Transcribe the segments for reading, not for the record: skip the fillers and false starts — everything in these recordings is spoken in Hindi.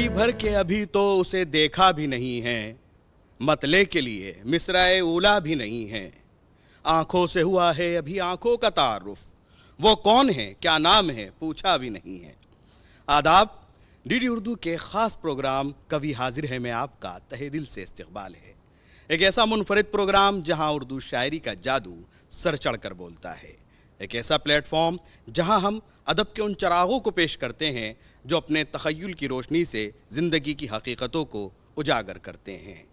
जी भर के अभी तो उसे देखा भी नहीं है, मतले के लिए मिसराए उला भी नहीं है। आंखों से हुआ है अभी आंखों का तारुफ, वो कौन है क्या नाम है पूछा भी नहीं है। आदाब, डीडी उर्दू के ख़ास प्रोग्राम कवि हाजिर है में आपका तहे दिल से इस्तकबाल है। एक ऐसा मुनफरिद प्रोग्राम जहां उर्दू शायरी का जादू सर चढ़ कर बोलता है। एक ऐसा प्लेटफॉर्म जहां हम अदब के उन चरागों को पेश करते हैं जो अपने तख़य्युल की रोशनी से ज़िंदगी की हकीकतों को उजागर करते हैं।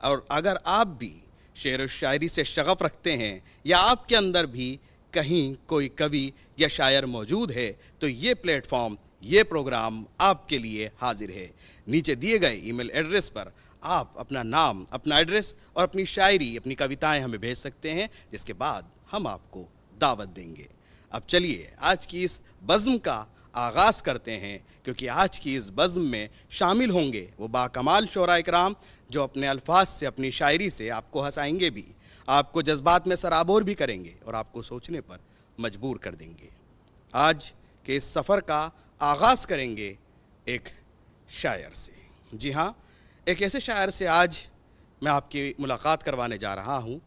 और अगर आप भी शेर व शायरी से शगफ़ रखते हैं या आपके अंदर भी कहीं कोई कवि या शायर मौजूद है तो ये प्लेटफॉर्म, ये प्रोग्राम आपके लिए हाजिर है। नीचे दिए गए ईमेल एड्रेस पर आप अपना नाम, अपना एड्रेस और अपनी शायरी, अपनी कविताएं हमें भेज सकते हैं, जिसके बाद हम आपको दावत देंगे। अब चलिए आज की इस बज़्म का आगाज़ करते हैं, क्योंकि आज की इस बज़्म में शामिल होंगे वो बाकमाल शोरा इकराम जो अपने अल्फाज से, अपनी शायरी से आपको हंसाएंगे भी, आपको जज्बात में सराबोर भी करेंगे और आपको सोचने पर मजबूर कर देंगे। आज के इस सफ़र का आगाज़ करेंगे एक शायर से। जी हाँ, एक ऐसे शायर से आज मैं आपकी मुलाकात करवाने जा रहा हूँ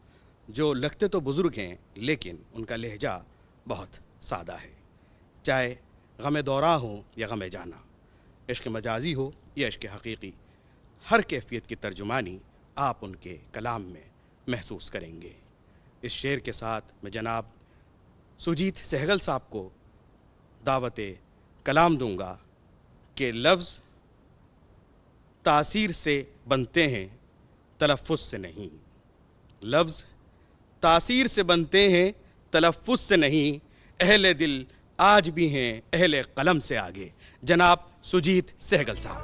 जो लगते तो बुज़ुर्ग हैं लेकिन उनका लहजा बहुत सादा है। चाहे गम दौरा हो या गम जाना, इश्क मजाजी हो या इश्क हकीकी, हर कैफियत की तर्जुमानी आप उनके कलाम में महसूस करेंगे। इस शेर के साथ मैं जनाब सुजीत सहगल साहब को दावत कलाम दूंगा कि लफ्ज़ तासीर से बनते हैं तलफ़्फ़ुज़ से नहीं। लफ्ज़ तासीर से बनते हैं तलफ़्फ़ुज़ से नहीं। अहले दिल आज भी हैं अहले कलम से आगे। जनाब सुजीत सहगल साहब।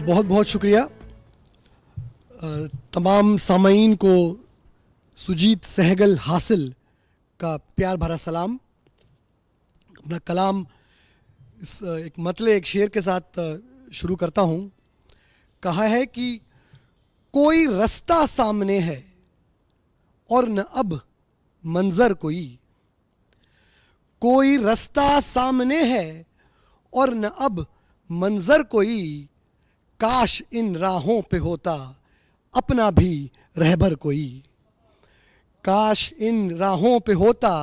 बहुत बहुत शुक्रिया। तमाम सामाईन को सुजीत सहगल हासिल का प्यार भरा सलाम। अपना कलाम इस एक मतले, एक शेर के साथ शुरू करता हूँ। कहा है कि कोई रास्ता सामने है और न अब मंजर कोई रास्ता सामने है और न अब मंजर कोई, काश इन राहों पे होता अपना भी रहबर कोई। काश इन राहों पे होता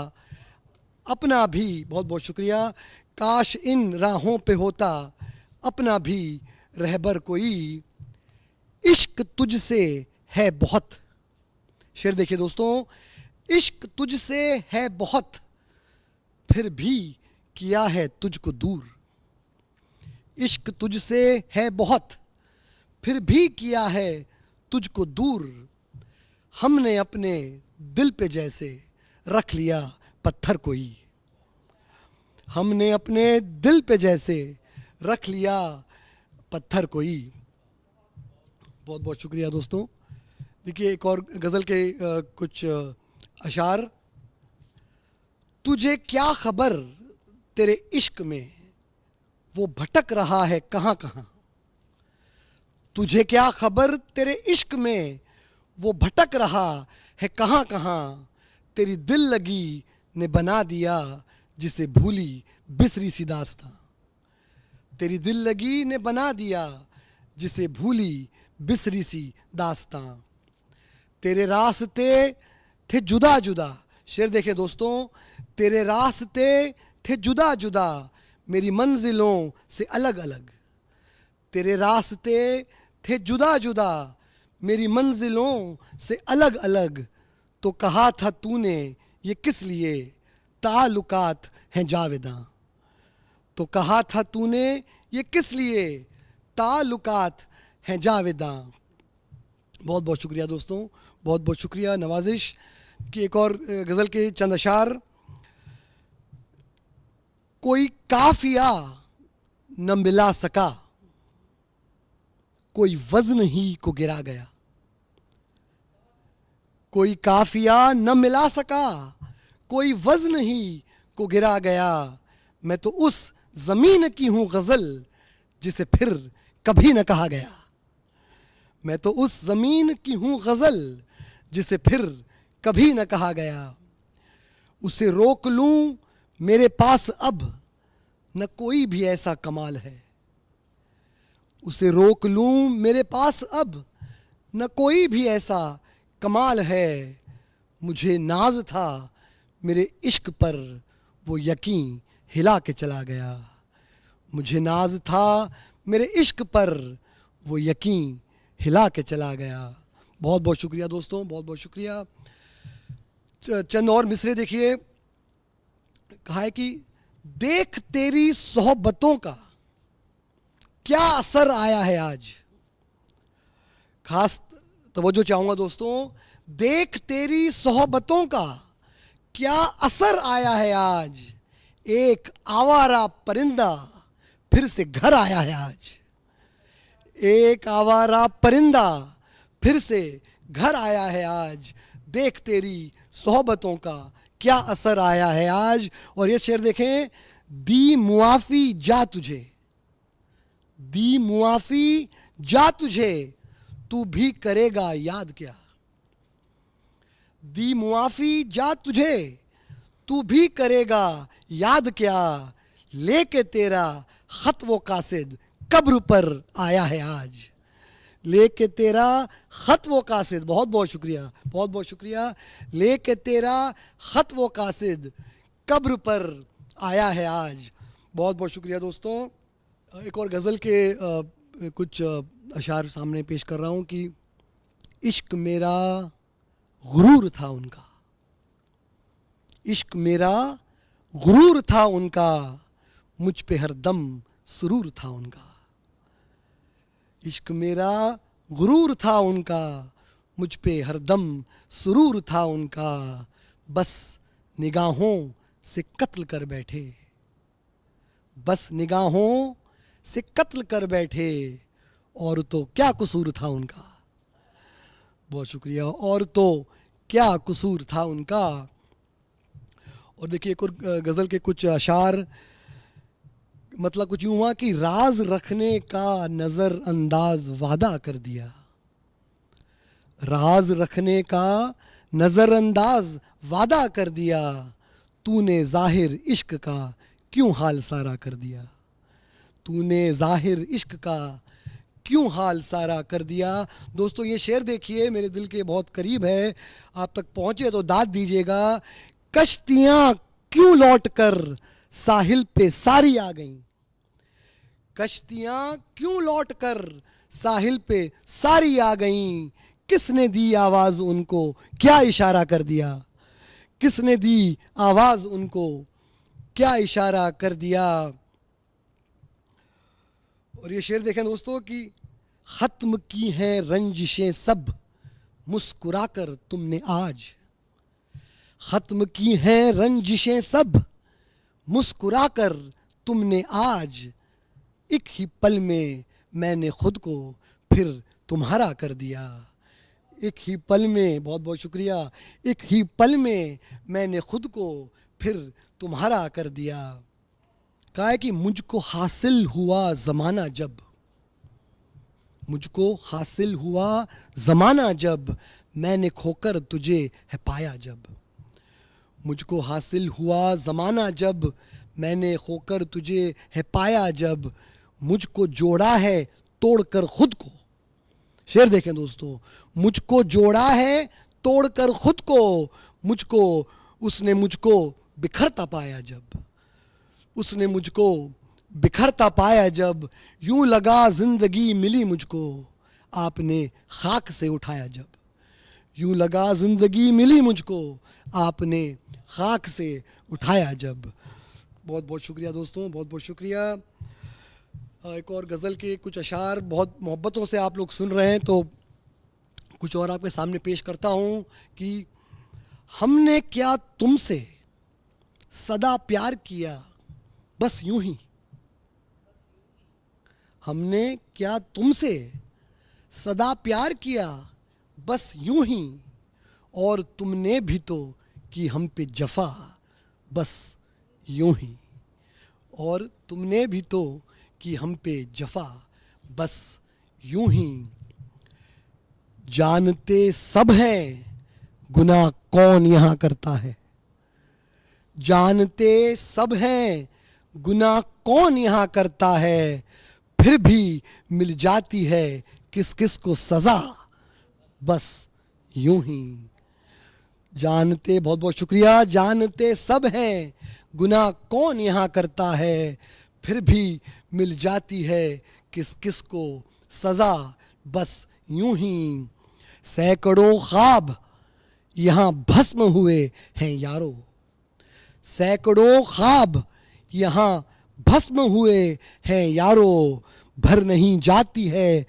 अपना भी, बहुत बहुत शुक्रिया, काश इन राहों पे होता अपना भी रहबर कोई। इश्क तुझसे है बहुत, शेर देखिए दोस्तों, इश्क तुझसे है बहुत फिर भी किया है तुझको दूर। इश्क तुझसे है बहुत फिर भी किया है तुझको दूर। हमने अपने दिल पे जैसे रख लिया पत्थर कोई। हमने अपने दिल पे जैसे रख लिया पत्थर कोई। बहुत बहुत शुक्रिया दोस्तों। देखिए एक और गज़ल के कुछ अशार। तुझे क्या खबर तेरे इश्क में वो भटक रहा है कहाँ कहाँ। तुझे क्या खबर तेरे इश्क में वो भटक रहा है कहाँ कहाँ। तेरी दिल लगी ने बना दिया जिसे भूली बिसरी सी दास्तां। तेरी दिल लगी ने बना दिया जिसे भूली बिसरी सी दास्तां। तेरे रास्ते थे जुदा जुदा, शेर देखे दोस्तों, तेरे रास्ते थे जुदा जुदा मेरी मंजिलों से अलग अलग। तेरे रास्ते थे जुदा जुदा मेरी मंजिलों से अलग अलग। तो कहा था तूने ये किस लिए ताल्लुकात हैं जावेदां। तो कहा था तूने ये किस लिए ताल्लुकात हैं जावेदां। बहुत बहुत शुक्रिया दोस्तों, बहुत बहुत शुक्रिया। नवाजिश की एक और गज़ल के चंद अशार। कोई काफिया न मिला सका कोई वज़न ही को गिरा गया। कोई काफिया न मिला सका कोई वज़न ही को गिरा गया। मैं तो उस ज़मीन की हूँ गज़ल जिसे फिर कभी न कहा गया। मैं तो उस ज़मीन की हूँ गज़ल जिसे फिर कभी न कहा गया। उसे रोक लूं मेरे पास अब न कोई भी ऐसा कमाल है। उसे रोक लूं मेरे पास अब न कोई भी ऐसा कमाल है। मुझे नाज था मेरे इश्क पर वो यकीन हिला के चला गया। मुझे नाज था मेरे इश्क पर वो यकीन हिला के चला गया। बहुत बहुत शुक्रिया दोस्तों, बहुत बहुत शुक्रिया। चंद और मिसरे देखिए। कहा है कि देख तेरी सोहबतों का क्या असर आया है आज। खास तवज्जो चाहूंगा दोस्तों, देख तेरी सोहबतों का क्या असर आया है आज। एक आवारा परिंदा फिर से घर आया है आज। एक आवारा परिंदा फिर से घर आया है आज। देख तेरी सोहबतों का क्या असर आया है आज। और ये शेर देखें, दी मुआफी जा तुझे, दी मुआफी जा तुझे, तू भी करेगा याद क्या। दी मुआफी जा तुझे, तू भी करेगा याद क्या। लेके तेरा खत वो कासिद कब्र पर आया है आज। लेके तेरा खत वो कासिद, बहुत बहुत शुक्रिया, बहुत बहुत शुक्रिया। लेके तेरा खत वो कासिद कब्र पर आया है आज। बहुत बहुत शुक्रिया दोस्तों। एक और गज़ल के कुछ अशार सामने पेश कर रहा हूँ कि इश्क मेरा गुरूर था उनका, इश्क मेरा गुरूर था उनका, मुझ पे हरदम सुरूर था उनका। इश्क मेरा गुरूर था उनका, मुझ पे हरदम सुरूर था उनका। बस निगाहों से कत्ल कर बैठे, बस निगाहों से कत्ल कर बैठे, और तो क्या कसूर था उनका। बहुत शुक्रिया। और तो क्या कसूर था उनका। और देखिए एक और गज़ल के कुछ अशार, मतलब कुछ यूँ हुआ कि राज रखने का नज़र अंदाज वादा कर दिया। राज रखने का नज़र अंदाज वादा कर दिया, तूने ज़ाहिर इश्क का क्यों हाल सारा कर दिया। तूने ज़ाहिर इश्क का क्यों हाल सारा कर दिया। दोस्तों ये शेर देखिए, मेरे दिल के बहुत करीब है, आप तक पहुँचे तो दाद दीजिएगा। कश्तियाँ क्यों लौट कर साहिल पे सारी आ गईं। कश्तियाँ क्यों लौट कर साहिल पे सारी आ गईं। किसने दी आवाज़ उनको क्या इशारा कर दिया। किसने दी आवाज़ उनको क्या इशारा कर दिया। और ये शेर देखें दोस्तों कि ख़त्म की हैं रंजिशें सब मुस्कुराकर तुमने आज। ख़त्म की हैं रंजिशें सब मुस्कुराकर तुमने आज। एक ही पल में मैंने खुद को फिर तुम्हारा कर दिया। एक ही पल में, बहुत बहुत शुक्रिया, एक ही पल में मैंने खुद को फिर तुम्हारा कर दिया। कहा है कि मुझको हासिल हुआ ज़माना जब, मुझको हासिल हुआ ज़माना जब, मैंने खोकर तुझे है पाया जब। मुझको हासिल हुआ ज़माना जब, मैंने खोकर तुझे है पाया जब। मुझको जोड़ा है तोड़कर खुद को। शेर देखें दोस्तों, मुझको जोड़ा है तोड़कर खुद को, मुझको उसने मुझको बिखरता पाया जब। उसने मुझको बिखरता पाया जब। यूं लगा ज़िंदगी मिली मुझको, आपने खाक से उठाया जब। यूं लगा ज़िंदगी मिली मुझको, आपने खाक से उठाया जब। बहुत बहुत शुक्रिया दोस्तों, बहुत बहुत शुक्रिया। एक और गज़ल के कुछ अशार बहुत मोहब्बतों से आप लोग सुन रहे हैं, तो कुछ और आपके सामने पेश करता हूँ कि हमने क्या तुमसे सदा प्यार किया बस यूं ही। हमने क्या तुमसे सदा प्यार किया बस यूं ही, और तुमने भी तो की हम पे जफ़ा बस यूं ही। और तुमने भी तो कि हम पे जफ़ा बस यूं ही। जानते सब हैं गुनाह कौन यहाँ करता है। जानते सब हैं गुनाह कौन यहाँ करता है, फिर भी मिल जाती है किस किस को सजा, बस यूं ही। जानते, बहुत बहुत शुक्रिया। जानते सब हैं गुनाह कौन यहाँ करता है, फिर भी मिल जाती है किस किस को सजा, बस यूं ही। सैकड़ों ख्वाब यहाँ भस्म हुए हैं यारो, सैकड़ों ख्वाब यहाँ भस्म हुए हैं यारो, भर नहीं जाती है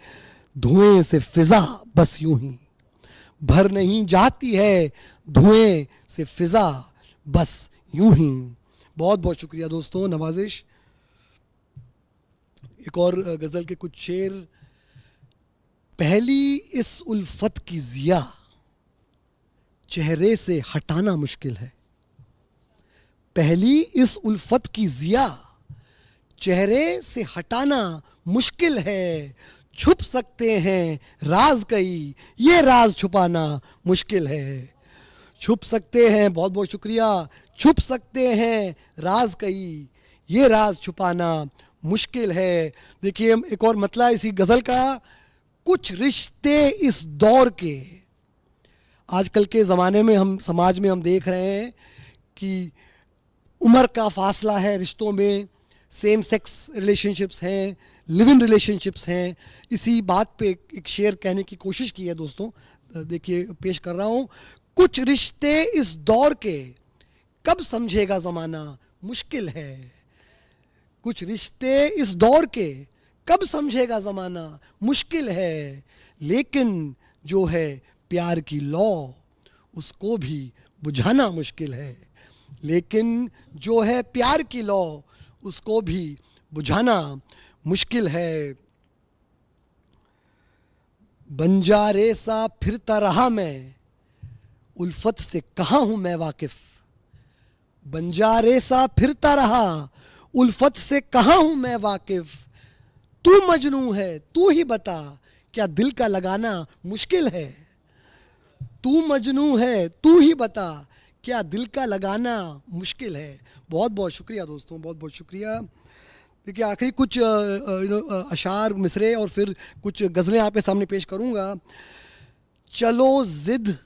धुएं से फिजा, बस यूं ही। भर नहीं जाती है धुएं से फिजा, बस यूं ही। बहुत बहुत शुक्रिया दोस्तों, नवाजिश। एक और गज़ल के कुछ शेर। पहली इस उल्फत की जिया चेहरे से हटाना मुश्किल है, पहली इस उल्फत की जिया चेहरे से हटाना मुश्किल है, छुप सकते हैं राज कई, ये राज छुपाना मुश्किल है। छुप सकते हैं, बहुत बहुत शुक्रिया। छुप सकते हैं राज कई, ये राज छुपाना मुश्किल है। देखिए एक और मतला इसी गज़ल का, कुछ रिश्ते इस दौर के, आजकल के ज़माने में हम समाज में हम देख रहे हैं कि उम्र का फासला है रिश्तों में, सेम सेक्स रिलेशनशिप्स हैं, लिव इन रिलेशनशिप्स हैं। इसी बात पे एक शेर कहने की कोशिश की है दोस्तों, देखिए पेश कर रहा हूँ। कुछ रिश्ते इस दौर के कब समझेगा ज़माना मुश्किल है, कुछ रिश्ते इस दौर के कब समझेगा ज़माना मुश्किल है, लेकिन जो है प्यार की लौ उसको भी बुझाना मुश्किल है, लेकिन जो है प्यार की लौ उसको भी बुझाना मुश्किल है। बंजारे सा फिरता रहा मैं, उल्फत से कहाँ हूँ मैं वाकिफ, बंजारे सा फिरता रहा, उल्फत से कहाँ हूँ मैं वाकिफ, तू मजनू है तू ही बता, क्या दिल का लगाना मुश्किल है, तू मजनू है तू ही बता, क्या दिल का लगाना मुश्किल है। बहुत बहुत शुक्रिया दोस्तों, बहुत बहुत शुक्रिया। देखिए आखिरी कुछ अशार मिसरे और फिर कुछ गज़लें आपके सामने पेश करूँगा। चलो ज़िद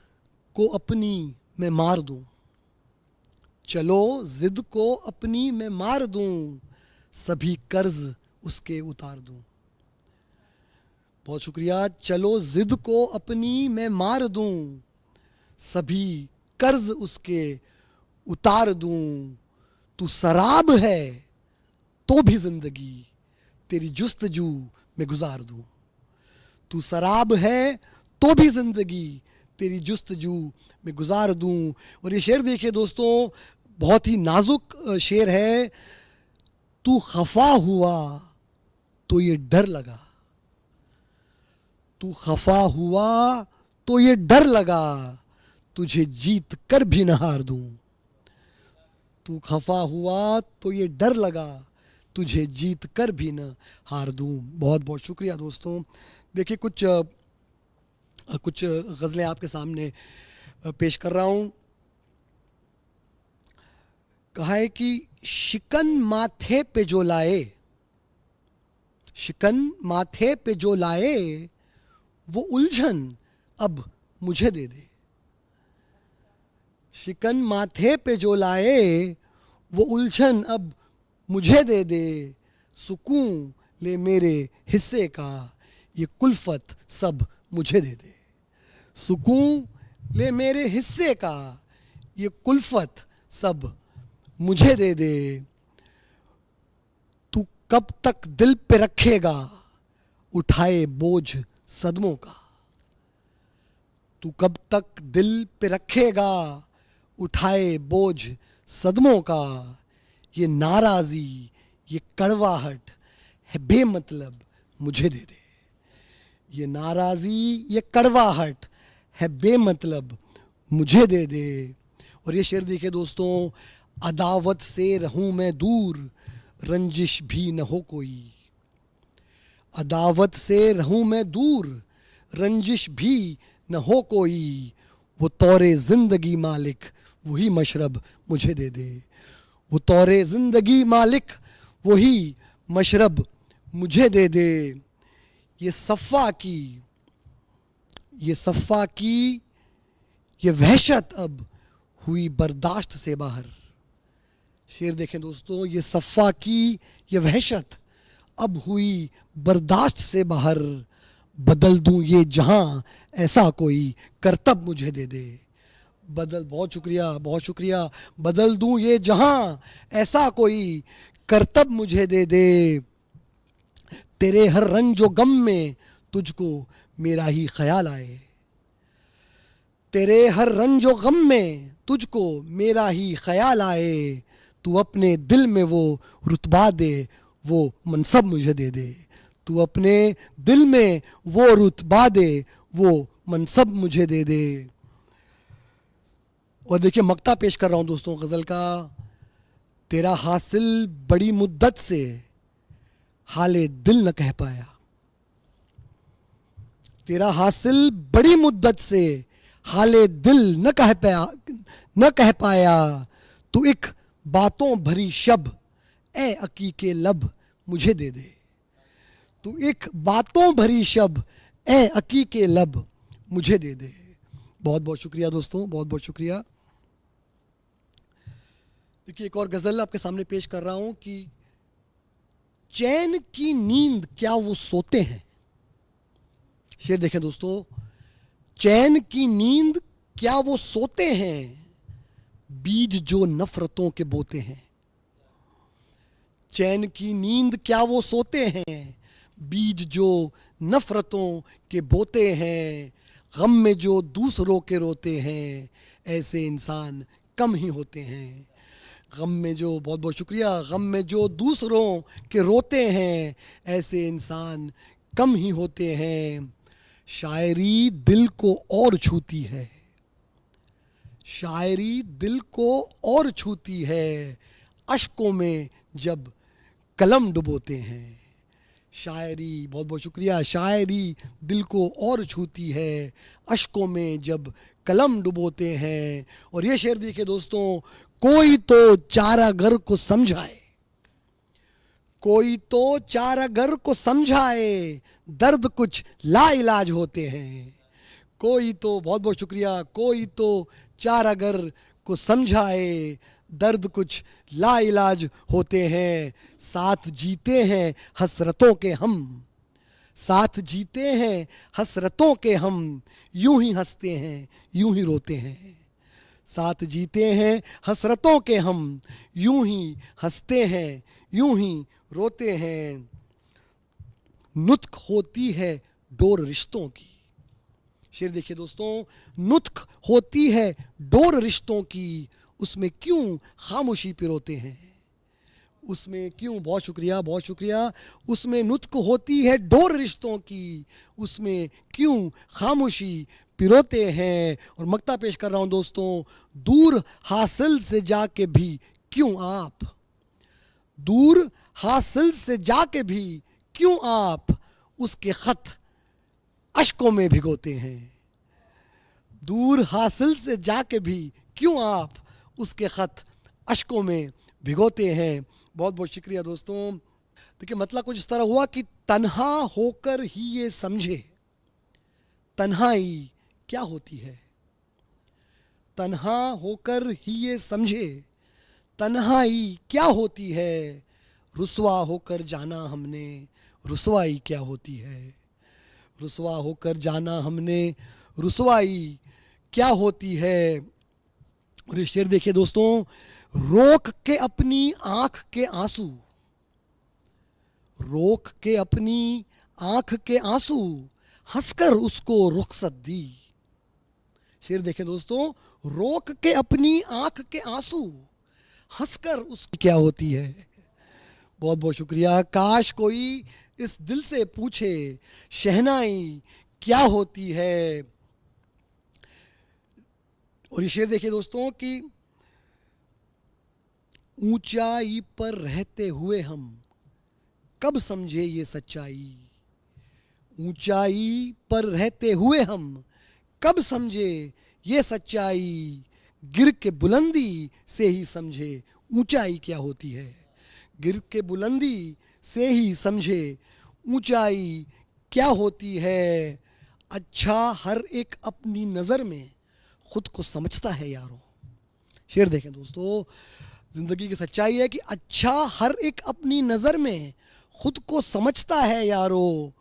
को अपनी मैं मार दूँ, चलो ज़िद को अपनी मैं मार दूँ, सभी कर्ज उसके उतार दूँ। बहुत शुक्रिया। चलो ज़िद को अपनी मैं मार दूँ, सभी कर्ज उसके उतार दूँ, तू शराब है तो भी ज़िंदगी तेरी जुस्तजू में गुजार दूँ, तू शराब है तो भी ज़िंदगी तेरी जुस्तजू में गुजार दूँ। और ये शेर देखिए दोस्तों, बहुत ही नाजुक शेर है। तू खफा हुआ तो ये डर लगा, तू खफा हुआ तो ये डर लगा, तुझे जीत कर भी न हार दूँ, तू खफा हुआ तो ये डर लगा, तुझे जीत कर भी न हार दूँ। बहुत बहुत शुक्रिया दोस्तों। देखिए कुछ गज़लें आपके सामने पेश कर रहा हूँ। कहा है कि शिकन माथे पे जो लाए, शिकन माथे पे जो लाए, वो उलझन अब मुझे दे दे, शिकन माथे पे जो लाए, वो उलझन अब मुझे दे दे, सुकून ले मेरे हिस्से का, ये कुल्फत सब मुझे दे दे, सुकून ले मेरे हिस्से का, ये कुल्फत सब मुझे दे दे। तू कब तक दिल पे रखेगा उठाए बोझ सदमों का, तू कब तक दिल पे रखेगा उठाए बोझ सदमों का, ये नाराज़ी ये कड़वाहट है बेमतलब मुझे दे दे, ये नाराज़ी ये कड़वाहट है बेमतलब मुझे दे दे। और ये शेर देखिए दोस्तों, अदावत से रहूं मैं दूर रंजिश भी न हो कोई, अदावत से रहूं मैं दूर रंजिश भी न हो कोई, वो तौरे ज़िंदगी मालिक वही मशरब मुझे दे दे। वो तौरे ज़िंदगी मालिक, वही मशरब मुझे दे दे। ये सफ़ा की ये वहशत अब हुई बर्दाश्त से बाहर। शेर देखें दोस्तों, ये सफ़ा की ये वहशत अब हुई बर्दाश्त से बाहर। बदल दूं ये जहां ऐसा कोई करतब मुझे दे दे। बहुत शुक्रिया, बहुत शुक्रिया। बदल दूं ये जहां ऐसा कोई करतब मुझे दे दे। तेरे हर रंजो गम में तुझको मेरा ही ख्याल आए। तेरे हर रंजो गम में तुझको मेरा ही ख्याल आए। तू अपने दिल में वो रुतबा दे, वो मनसब मुझे दे दे। तू अपने दिल में वो रुतबा दे, वो मनसब मुझे दे दे। और देखिए मक्ता पेश कर रहा हूँ दोस्तों गज़ल का। तेरा हासिल बड़ी मुद्दत से हाले दिल न कह पाया। तेरा हासिल बड़ी मुद्दत से हाले दिल न कह पाया। तू एक बातों भरी शब ए अकीके लब मुझे दे दे। तू एक बातों भरी शब ए अकीके लब मुझे दे दे। बहुत बहुत शुक्रिया दोस्तों, बहुत बहुत शुक्रिया। देखिए एक और गज़ल आपके सामने पेश कर रहा हूं कि चैन की नींद क्या वो सोते हैं। शेर देखें दोस्तों, चैन की नींद क्या वो सोते हैं, बीज जो नफरतों के बोते हैं। चैन की नींद क्या वो सोते हैं, बीज जो नफरतों के बोते हैं। गम में जो दूसरों के रोते हैं, ऐसे इंसान कम ही होते हैं। गम में जो, बहुत बहुत शुक्रिया, गम में जो दूसरों के रोते हैं, ऐसे इंसान कम ही होते हैं। शायरी दिल को और छूती है, शायरी दिल को और छूती है, अश्कों में जब कलम डुबोते हैं। शायरी, बहुत बहुत शुक्रिया, शायरी दिल को और छूती है, अश्कों में जब कलम डुबोते हैं। और ये शेर देखिए दोस्तों, कोई तो चारागर को समझाए, कोई तो चारागर को समझाए, दर्द कुछ लाइलाज होते हैं। कोई तो, बहुत बहुत शुक्रिया, कोई तो चारागर को समझाए, दर्द कुछ लाइलाज होते हैं। साथ जीते हैं हसरतों के हम, साथ जीते हैं हसरतों के हम, यूं ही हंसते हैं यूं ही रोते हैं। साथ जीते हैं हसरतों के हम, यूं ही हंसते हैं यूं ही रोते हैं। नुत्क होती है डोर रिश्तों की। शेर देखिए दोस्तों, नुत्क होती है डोर रिश्तों की, उसमें क्यों खामोशी पिरोते हैं। उसमें क्यों, बहुत शुक्रिया, बहुत शुक्रिया, उसमें नुत्क होती है डोर रिश्तों की, उसमें क्यों खामोशी पिरोते हैं। और मक्ता पेश कर रहा हूं दोस्तों, दूर हासिल से जाके भी क्यों आप, दूर हासिल से जाके भी क्यों आप उसके खत अश्कों में भिगोते हैं। दूर हासिल से जाके भी क्यों आप उसके खत अश्कों में भिगोते हैं। बहुत बहुत शुक्रिया दोस्तों। देखिए मतलब कुछ इस तरह हुआ कि तन्हा होकर ही ये समझे तन्हाई क्या होती है। तन्हा होकर ही ये समझे तन्हाई क्या होती है। रुसवा होकर जाना हमने रुसवाई क्या होती है। रुसवा होकर जाना हमने रुसवाई क्या होती है। और ये शेर देखिए दोस्तों, रोक के अपनी आंख के आंसू, रोक के अपनी आंख के आंसू, हंसकर उसको रुखसत दी। शेर देखें दोस्तों, रोक के अपनी आंख के आंसू, हंसकर उसकी क्या होती है। बहुत बहुत शुक्रिया। काश कोई इस दिल से पूछे शहनाई क्या होती है। और ये शेर देखिए दोस्तों कि ऊंचाई पर रहते हुए हम कब समझे ये सच्चाई। ऊंचाई पर रहते हुए हम कब समझे ये सच्चाई। गिर के बुलंदी से ही समझे ऊंचाई क्या होती है। गिर के बुलंदी से ही समझे ऊंचाई क्या होती है। अच्छा हर एक अपनी नज़र में खुद को समझता है यारो। शेर देखें दोस्तों, जिंदगी की सच्चाई है कि अच्छा हर एक अपनी नज़र में खुद को समझता है यारो।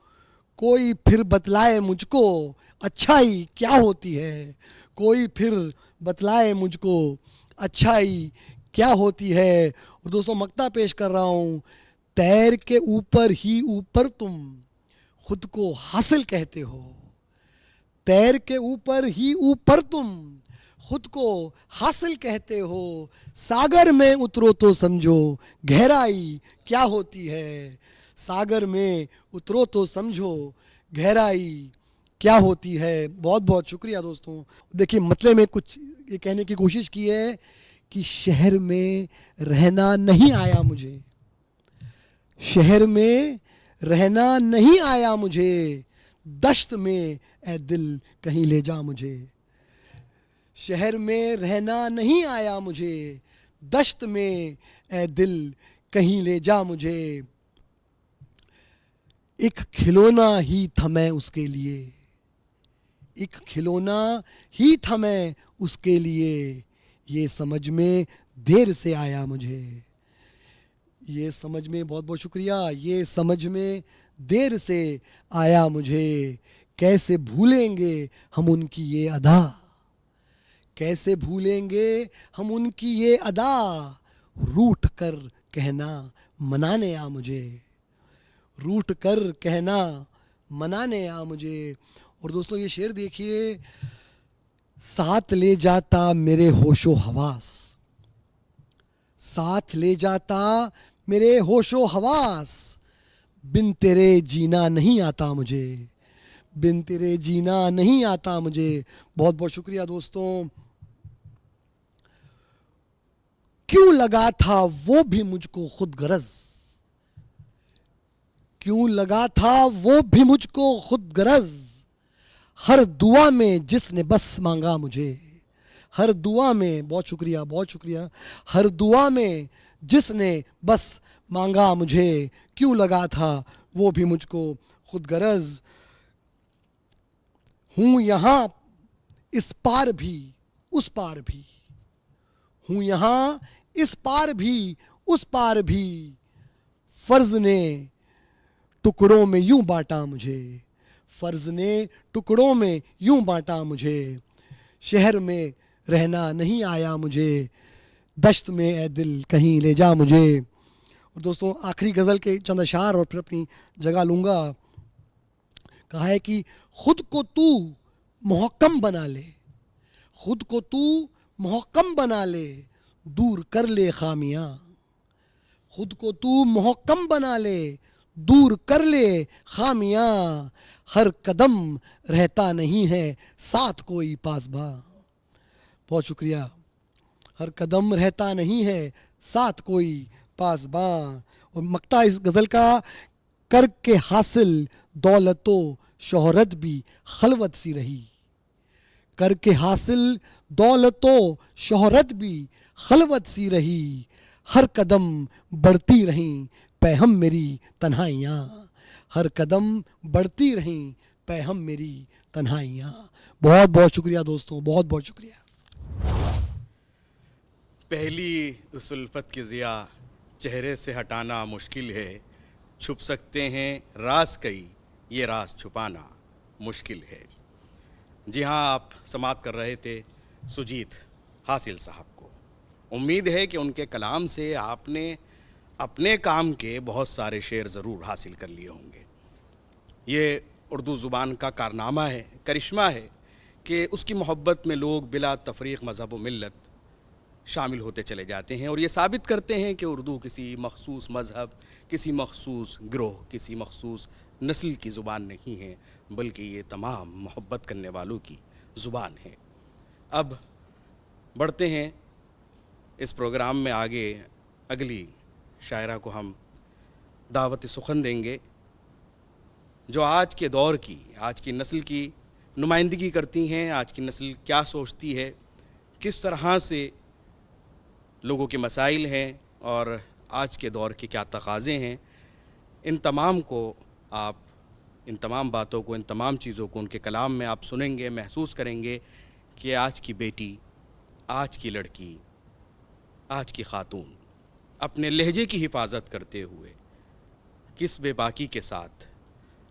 कोई फिर बतलाए मुझको अच्छाई क्या होती है। कोई फिर बतलाए मुझको अच्छाई क्या होती है। और दोस्तों मक्ता पेश कर रहा हूँ। तैर के ऊपर ही ऊपर तुम खुद को हासिल कहते हो। तैर के ऊपर ही ऊपर तुम खुद को हासिल कहते हो। सागर में उतरो तो समझो गहराई क्या होती है। सागर में उतरो तो समझो गहराई क्या होती है। बहुत बहुत शुक्रिया दोस्तों। देखिए मतलब में कुछ ये कहने की कोशिश की है कि शहर में रहना नहीं आया मुझे। शहर में रहना नहीं आया मुझे। दश्त में ए दिल कहीं ले जा मुझे। शहर में रहना नहीं आया मुझे। दश्त में ए दिल कहीं ले जा मुझे। एक खिलौना ही था मैं उसके लिए। एक खिलौना ही था मैं उसके लिए। ये समझ में देर से आया मुझे। ये समझ में, बहुत बहुत शुक्रिया, ये समझ में देर से आया मुझे। कैसे भूलेंगे हम उनकी ये अदा। कैसे भूलेंगे हम उनकी ये अदा। रूठ कर कहना मनाने आ मुझे। रूठ कर कहना मनाने आ मुझे। और दोस्तों ये शेर देखिए, साथ ले जाता मेरे होशो हवास। साथ ले जाता मेरे होशो हवास। बिन तेरे जीना नहीं आता मुझे। बिन तेरे जीना नहीं आता मुझे। बहुत बहुत शुक्रिया दोस्तों। क्यों लगा था वो भी मुझको खुद गरज। क्यों लगा था वो भी मुझको खुद गरज। हर दुआ में जिसने बस मांगा मुझे। हर दुआ में, बहुत शुक्रिया बहुत शुक्रिया, हर दुआ में जिसने बस मांगा मुझे। क्यों लगा था वो भी मुझको खुद गरज। हूँ यहाँ इस पार भी उस पार भी। हूँ यहाँ इस पार भी उस पार भी। फर्ज ने टुकड़ों में यूं बांटा मुझे। फर्ज ने टुकड़ों में यूं बांटा मुझे। शहर में रहना नहीं आया मुझे। दश्त में ए दिल कहीं ले जा मुझे। और दोस्तों आखिरी गज़ल के चंद अशार और फिर अपनी जगह लूँगा। कहा है कि खुद को तू मुहक्कम बना ले। खुद को तू मुहक्कम बना ले। दूर कर ले खामियाँ। खुद को तू मुहक्कम बना ले। दूर कर ले खामियाँ। हर कदम रहता नहीं है साथ कोई पासबा। बहुत शुक्रिया। हर कदम रहता नहीं है साथ कोई पासबा। और मक्ता इस गज़ल का, करके हासिल दौलतो शोहरत भी खलवत सी रही। करके हासिल दौलतो शोहरत भी खलवत सी रही। हर कदम बढ़ती रहीं पैहम मेरी तन्हाइयाँ। हर कदम बढ़ती रहीं पैहम मेरी तन्हाइयाँ। बहुत बहुत शुक्रिया दोस्तों, बहुत बहुत शुक्रिया। पहली उस उल्फत की ज़िया चेहरे से हटाना मुश्किल है। छुप सकते हैं राज कई, ये राज छुपाना मुश्किल है। जी हाँ, आप समात कर रहे थे सुजीत हासिल साहब को। उम्मीद है कि उनके कलाम से आपने अपने काम के बहुत सारे शेर ज़रूर हासिल कर लिए होंगे। ये उर्दू ज़ुबान का कारनामा है, करिश्मा है कि उसकी मोहब्बत में लोग बिला तफरीक़ मज़हब व मिल्लत शामिल होते चले जाते हैं और ये साबित करते हैं कि उर्दू किसी मखसूस मज़हब, किसी मखसूस गिरोह, किसी मखसूस नस्ल की ज़ुबान नहीं है, बल्कि ये तमाम मोहब्बत करने वालों की ज़ुबान है। अब बढ़ते हैं इस प्रोग्राम में आगे। अगली शायरा को हम दावत सुखन देंगे जो आज के दौर की, आज की नस्ल की नुमाइंदगी करती हैं। आज की नस्ल क्या सोचती है, किस तरह से लोगों के मसाइल हैं और आज के दौर के क्या तकाज़े हैं, इन तमाम को आप, इन तमाम बातों को, इन तमाम चीज़ों को उनके कलाम में आप सुनेंगे, महसूस करेंगे कि आज की बेटी, आज की लड़की, आज की खातून अपने लहजे की हिफाजत करते हुए किस बेबाकी के साथ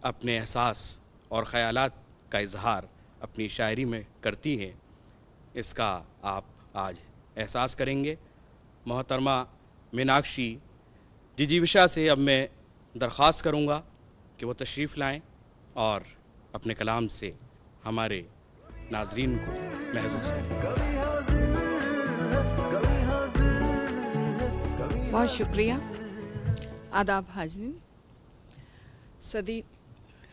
अपने एहसास और ख़यालात का इजहार अपनी शायरी में करती हैं, इसका आप आज एहसास करेंगे। मोहतरमा मीनाक्षी जिजीविशा से अब मैं दरख्वास्त करूँगा कि वो तशरीफ़ लाएं और अपने कलाम से हमारे नाजरीन को महसूस करें। बहुत शुक्रिया। आदाब हाज़रीन।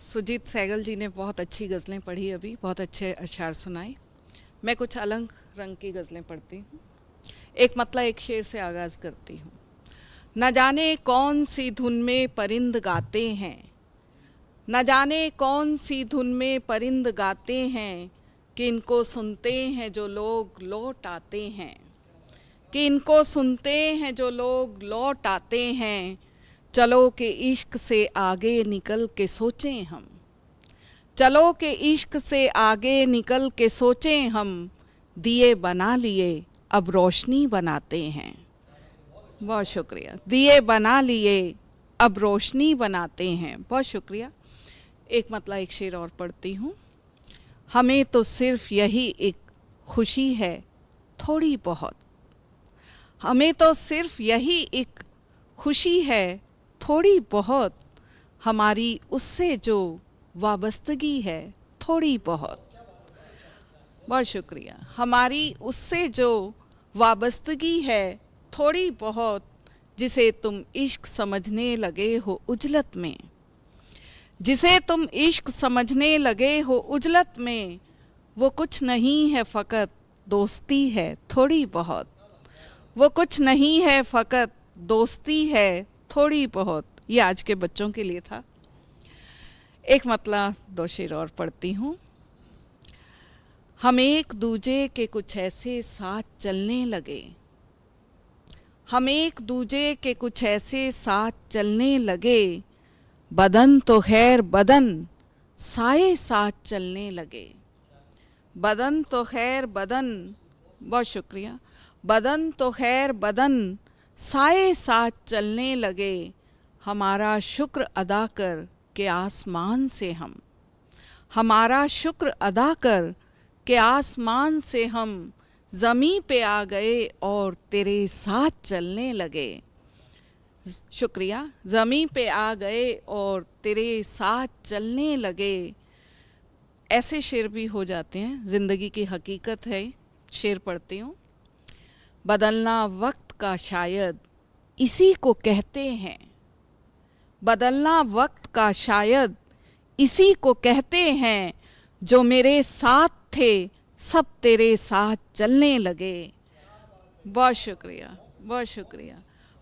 सुजीत सहगल जी ने बहुत अच्छी गज़लें पढ़ी, अभी बहुत अच्छे अशआर सुनाए। मैं कुछ अलग रंग की गज़लें पढ़ती हूँ। एक मतलब एक शेर से आगाज़ करती हूँ। न जाने कौन सी धुन में परिंद गाते हैं, न जाने कौन सी धुन में परिंद गाते हैं, कि इनको सुनते हैं जो लोग लौट आते हैं, कि इनको सुनते हैं जो लोग लौट आते हैं। चलो के इश्क से आगे निकल के सोचें हम, चलो के इश्क से आगे निकल के सोचें हम, दिए बना लिए अब रोशनी बनाते हैं। बहुत शुक्रिया। दिए बना लिए अब रोशनी बनाते हैं। बहुत शुक्रिया। एक मतलब एक शेर और पढ़ती हूँ। हमें तो सिर्फ यही एक खुशी है थोड़ी बहुत, हमें तो सिर्फ यही एक खुशी है थोड़ी बहुत, हमारी उससे जो वाबस्तगी है थोड़ी बहुत। बहुत शुक्रिया। हमारी उससे जो वाबस्तगी है थोड़ी बहुत, जिसे तुम इश्क समझने लगे हो उजलत में, जिसे तुम इश्क समझने लगे हो उजलत में, वो कुछ नहीं है फ़कत दोस्ती है थोड़ी बहुत, वो कुछ नहीं है फ़कत दोस्ती है थोड़ी बहुत। ये आज के बच्चों के लिए था। एक मतलब दो शेर और पढ़ती हूँ। हम एक दूजे के कुछ ऐसे साथ चलने लगे, हम एक दूजे के कुछ ऐसे साथ चलने लगे, बदन तो खैर बदन साए साथ चलने लगे, बदन तो खैर बदन, बहुत शुक्रिया, बदन तो खैर बदन साए साथ चलने लगे, हमारा शुक्र अदा कर के आसमान से हम, हमारा शुक्र अदा कर के आसमान से हम, ज़मीं पे आ गए और तेरे साथ चलने लगे। शुक्रिया। ज़मीं पे आ गए और तेरे साथ चलने लगे। ऐसे शेर भी हो जाते हैं, ज़िंदगी की हकीकत है। शेर पढ़ती हूँ। बदलना वक्त का शायद इसी को कहते हैं, बदलना वक्त का शायद इसी को कहते हैं, जो मेरे साथ थे सब तेरे साथ चलने लगे। बहुत शुक्रिया, बहुत शुक्रिया।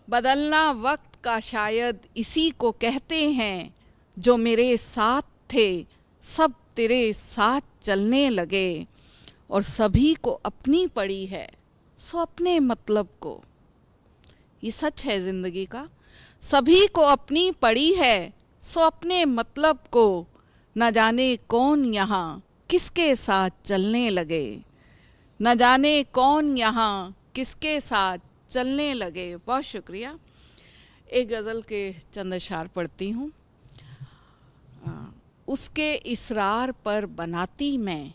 बदलना वक्त का शायद इसी को कहते हैं, जो मेरे साथ थे सब तेरे साथ चलने लगे, और सभी को अपनी पड़ी है सो अपने मतलब को। ये सच है ज़िंदगी का। सभी को अपनी पड़ी है सो अपने मतलब को, न जाने कौन यहाँ किसके साथ चलने लगे, न जाने कौन यहाँ किसके साथ चलने लगे। बहुत शुक्रिया। एक गज़ल के चंद अशआर पढ़ती हूँ। उसके इसरार पर बनाती मैं,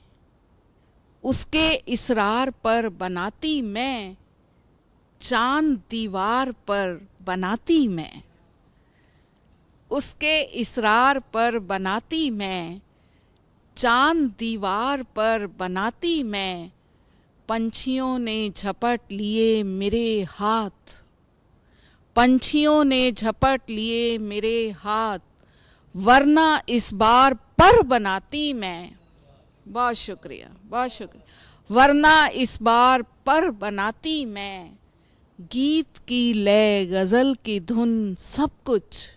उसके इसरार पर बनाती मैं, चांद दीवार पर बनाती मैं, उसके इसरार पर बनाती मैं, चांद दीवार पर बनाती मैं, पंछियों ने झपट लिए मेरे हाथ, पंछियों ने झपट लिए मेरे हाथ, वरना इस बार पर बनाती मैं। बहुत शुक्रिया, बहुत शुक्रिया। वरना इस बार पर बनाती मैं, गीत की लय गज़ल की धुन सब कुछ,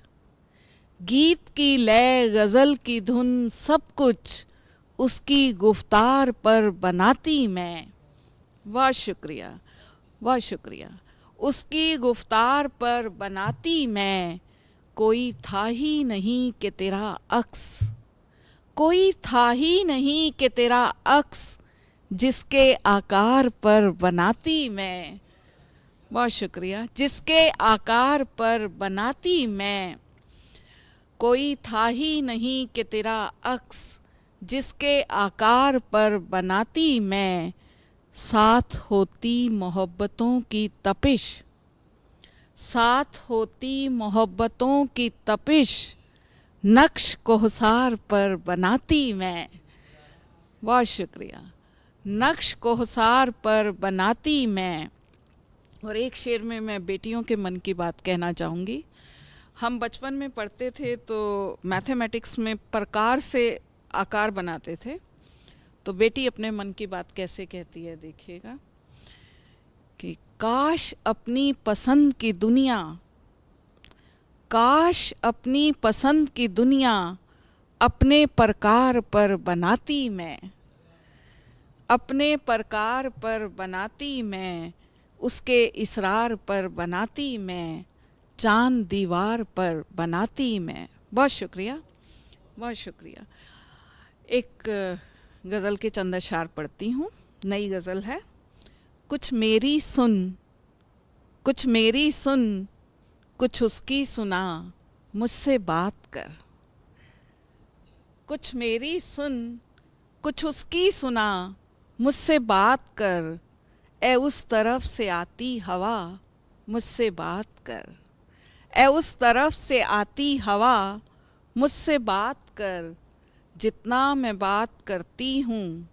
गीत की लय गज़ल की धुन सब कुछ, उसकी गुफ्तार पर बनाती मैं। बहुत शुक्रिया, बहुत शुक्रिया। उसकी गुफ्तार पर बनाती मैं, कोई था ही नहीं कि तेरा अक्स, कोई था ही नहीं कि तेरा अक्स, जिसके आकार पर बनाती मैं। बहुत शुक्रिया। जिसके आकार पर बनाती मैं, कोई था ही नहीं कि तेरा अक्स, जिसके आकार पर बनाती मैं। साथ होती मोहब्बतों की तपिश, साथ होती मोहब्बतों की तपिश, नक्श कोहसार पर बनाती मैं। बहुत शुक्रिया। नक्श कोहसार पर बनाती मैं। और एक शेर में मैं बेटियों के मन की बात कहना चाहूँगी। हम बचपन में पढ़ते थे तो मैथमेटिक्स में प्रकार से आकार बनाते थे, तो बेटी अपने मन की बात कैसे कहती है देखिएगा कि काश अपनी पसंद की दुनिया, काश अपनी पसंद की दुनिया अपने प्रकार पर बनाती मैं, अपने प्रकार पर बनाती मैं, उसके इसरार पर बनाती मैं, चांद दीवार पर बनाती मैं। बहुत शुक्रिया, बहुत शुक्रिया। एक गज़ल के चंद अशार पढ़ती हूँ। नई गज़ल है। कुछ मेरी सुन, कुछ मेरी सुन, कुछ उसकी सुना, मुझसे बात कर। कुछ मेरी सुन, कुछ उसकी सुना, मुझसे बात कर। ए उस तरफ से आती हवा, मुझसे बात कर। ए उस तरफ से आती हवा, मुझसे बात कर। जितना मैं बात करती हूँ,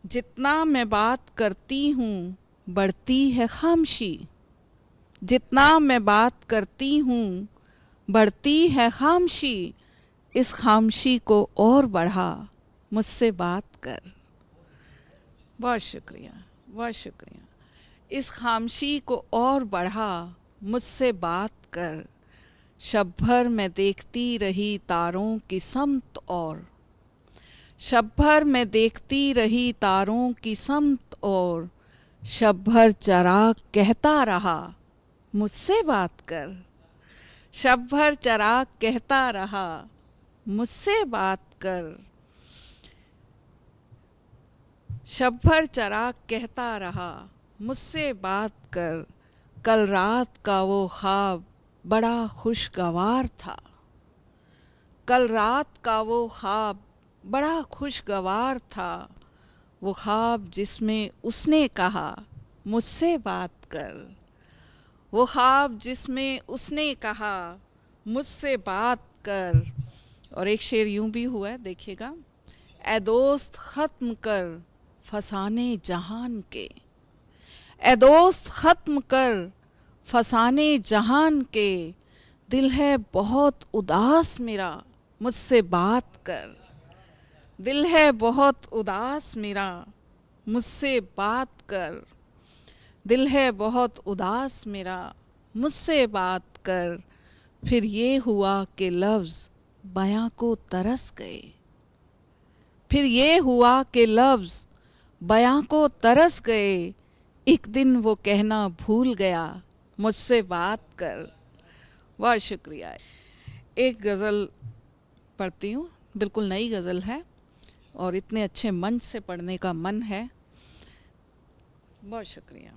जितना मैं बात करती हूँ, बढ़ती है खामोशी। जितना मैं बात करती हूँ, बढ़ती है खामोशी। इस खामोशी को और बढ़ा, मुझसे बात कर। बहुत शुक्रिया, बहुत शुक्रिया। इस खामोशी को और बढ़ा, मुझसे बात कर। शब भर मैं देखती रही तारों की समत और, शब भर मैं देखती रही तारों की समत और, शब भर चराग कहता रहा, मुझसे बात कर। शब भर चराग कहता रहा, मुझसे बात कर। शब भर चराग कहता रहा, मुझसे बात कर। कल रात का वो ख्वाब बड़ा खुशगवार था, कल रात का वो ख्वाब बड़ा खुशगवार था। वो ख्वाब जिसमें उसने कहा, मुझसे बात कर। वो ख्वाब जिसमें उसने कहा, मुझसे बात कर। और एक शेर यूं भी हुआ है, देखिएगा। ए दोस्त ख़त्म कर फसाने जहान के, ए दोस्त ख़त्म कर फसाने जहान के। दिल है बहुत उदास मेरा, मुझसे बात कर। दिल है बहुत उदास मेरा, मुझसे बात कर। दिल है बहुत उदास मेरा, मुझसे बात कर। फिर ये हुआ कि लफ्ज़ बयां को तरस गए, फिर ये हुआ कि लफ्ज़ बयां को तरस गए। एक दिन वो कहना भूल गया, मुझसे बात कर। बहुत शुक्रिया। एक गज़ल पढ़ती हूँ, बिल्कुल नई गज़ल है और इतने अच्छे मंच से पढ़ने का मन है। बहुत शुक्रिया।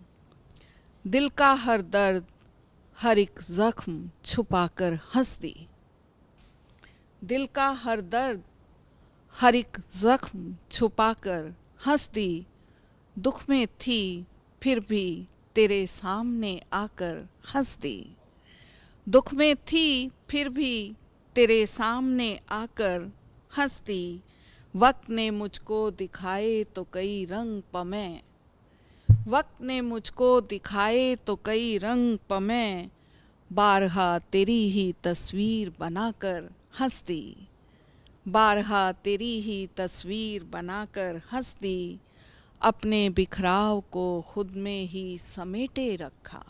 दिल का हर दर्द, हर एक ज़ख्म छुपा कर हंस दी। दिल का हर दर्द, हर एक ज़ख्म छुपा कर हंस दी। दुख में थी फिर भी तेरे सामने आकर हंस दी। दुख में थी फिर भी तेरे सामने आकर हंस दी। वक्त ने मुझको दिखाए तो कई रंग पमै, वक्त ने मुझको दिखाए तो कई रंग पमै। बारहा तेरी ही तस्वीर बनाकर हंस दी। बारहा तेरी ही तस्वीर बनाकर हंस दी। अपने बिखराव को खुद में ही समेटे रखा,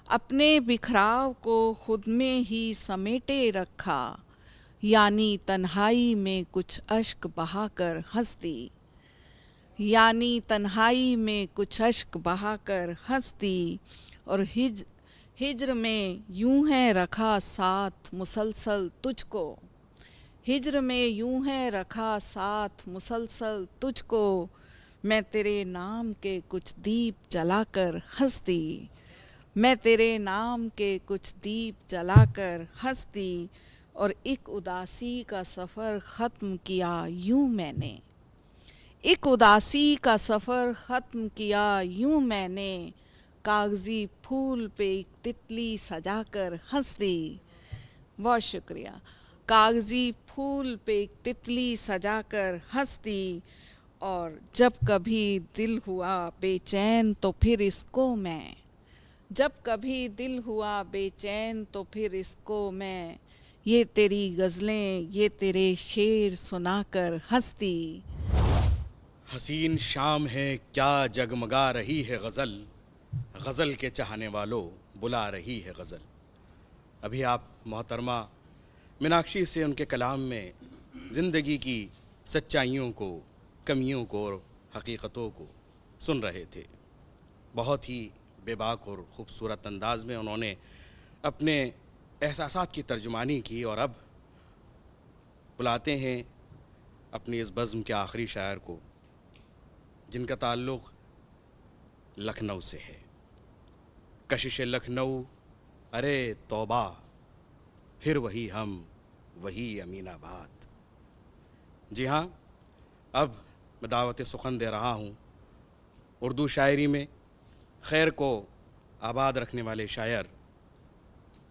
अपने बिखराव को खुद में ही समेटे रखा। यानी तन्हाई में कुछ अश्क बहाकर हंस दी। यानी तन्हाई में कुछ अश्क बहाकर हंसती, और हिज्र में यूं है रखा साथ मुसलसल तुझको, हिज्र में यूं है रखा साथ मुसलसल तुझको, मैं तेरे नाम के कुछ दीप जलाकर हंसती, मैं तेरे नाम के कुछ दीप जलाकर हंसती, और एक उदासी का सफ़र ख़त्म किया यूं मैंने, एक उदासी का सफ़र ख़त्म किया यूं मैंने, कागज़ी फूल पे एक तितली सजाकर हंसती। बहुत शुक्रिया। कागज़ी फूल पे एक तितली सजाकर हंसती, और जब कभी दिल हुआ बेचैन तो फिर इसको मैं, जब कभी दिल हुआ बेचैन तो फिर इसको मैं, ये तेरी गज़लें ये तेरे शेर सुनाकर हंसती। हसीन शाम है क्या जगमगा रही है गज़ल, गज़ल के चाहने वालों बुला रही है गज़ल। अभी आप मोहतरमा मीनाक्षी से उनके कलाम में ज़िंदगी की सच्चाइयों को, कमियों को और हकीकतों को सुन रहे थे। बहुत ही बेबाक और ख़ूबसूरत अंदाज में उन्होंने अपने एहसासात की तर्जुमानी की। और अब बुलाते हैं अपनी इस बज़्म के आखिरी शायर को, जिनका ताल्लुक़ लखनऊ से है। कशिश लखनऊ अरे तौबा, फिर वही हम वही अमीनाबाद। जी हाँ, अब मैं दावत सुखन दे रहा हूँ उर्दू शायरी में खैर को आबाद रखने वाले शायर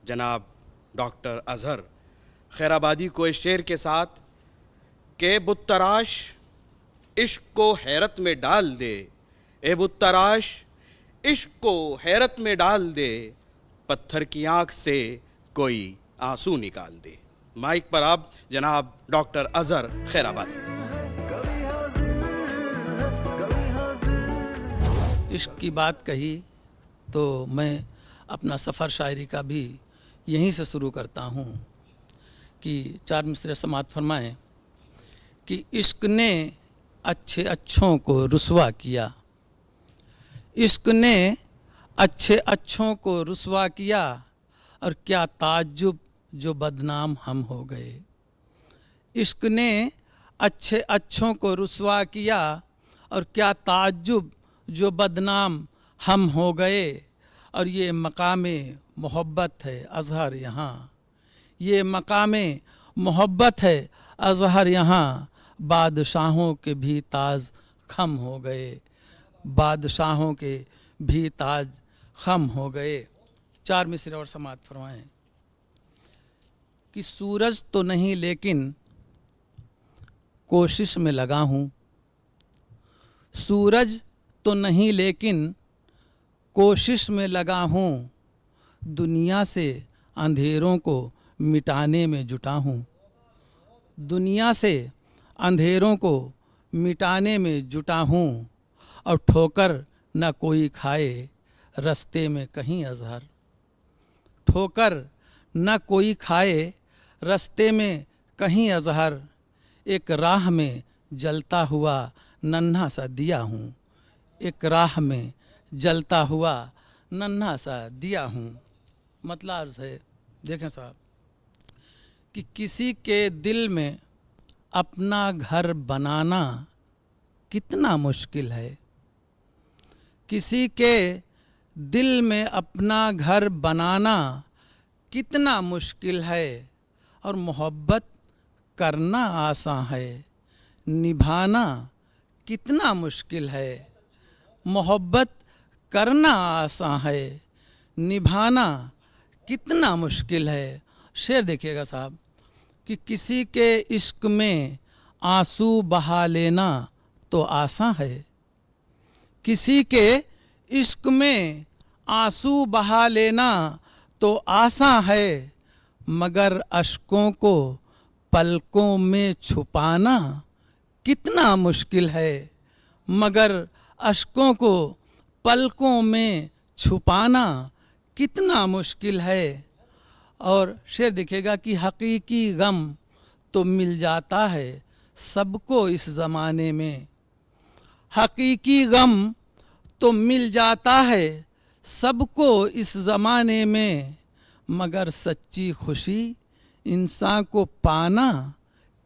जनाब डॉक्टर अज़हर खैराबादी को इस शेर के साथ के बुत्तराश इश्क को हैरत में डाल दे, ए बुत्तराश इश्क को हैरत में डाल दे, पत्थर की आँख से कोई आंसू निकाल दे। माइक पर आप जनाब डॉक्टर अज़हर खैराबादी। इश्क की बात कही तो मैं अपना सफ़र शायरी का भी यहीं से शुरू करता हूँ कि चार मिसरे समात फरमाएं कि इश्क ने अच्छे अच्छों को रुसवा किया, इश्क ने अच्छे अच्छों को रुसवा किया, और क्या ताज्जुब जो बदनाम हम हो गए। इश्क ने अच्छे अच्छों को रुसवा किया, और क्या ताज्जुब जो बदनाम हम हो गए। और ये मकामे मोहब्बत है अज़हर यहाँ, ये मकामे मोहब्बत है अज़हर यहाँ, बादशाहों के भी ताज खम हो गए, बादशाहों के भी ताज खम हो गए। चार मिसरे और समात फरमाएं कि सूरज तो नहीं लेकिन कोशिश में लगा हूँ, सूरज तो नहीं लेकिन कोशिश में लगा हूँ, दुनिया से अंधेरों को मिटाने में जुटा हूँ, दुनिया से अंधेरों को मिटाने में जुटा हूँ, और ठोकर न कोई खाए रास्ते में कहीं अज़हर, ठोकर न कोई खाए रास्ते में कहीं अज़हर, एक राह में जलता हुआ नन्हा सा दिया हूँ, एक राह में जलता हुआ नन्हा सा दिया हूँ। मतलब अर्ज़ है, देखें साहब, कि किसी के दिल में अपना घर बनाना कितना मुश्किल है, किसी के दिल में अपना घर बनाना कितना मुश्किल है, और मोहब्बत करना आसान है, निभाना कितना मुश्किल है, मोहब्बत करना आसान है, निभाना कितना मुश्किल है। शेर देखिएगा साहब कि किसी के इश्क में आंसू बहा लेना तो आसान है, किसी के इश्क में आंसू बहा लेना तो आसान है, मगर अश्कों को पलकों में छुपाना कितना मुश्किल है, मगर अश्कों को पलकों में छुपाना कितना मुश्किल है। और शेर दिखेगा कि हकीकी गम तो मिल जाता है सबको इस ज़माने में, हकीकी गम तो मिल जाता है सबको इस ज़माने में, मगर सच्ची खुशी इंसान को पाना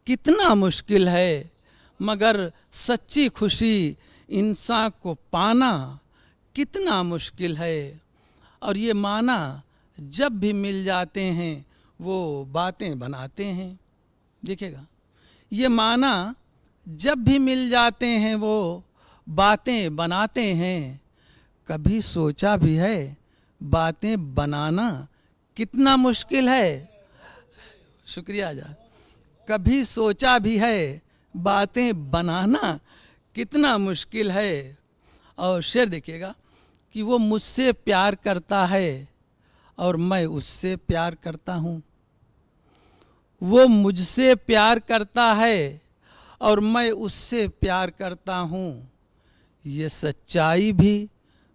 कितना मुश्किल है। मगर सच्ची खुशी इंसान को पाना कितना मुश्किल है। और ये माना जब भी मिल जाते हैं वो बातें बनाते हैं। देखिएगा, ये माना जब भी मिल जाते हैं वो बातें बनाते हैं। कभी सोचा भी है बातें बनाना कितना मुश्किल है। शुक्रिया आजाद। कभी सोचा भी है बातें बनाना कितना मुश्किल है। और शेर देखिएगा कि वो मुझसे प्यार करता है और मैं उससे प्यार करता हूँ। वो मुझसे प्यार करता है और मैं उससे प्यार करता हूँ। ये सच्चाई भी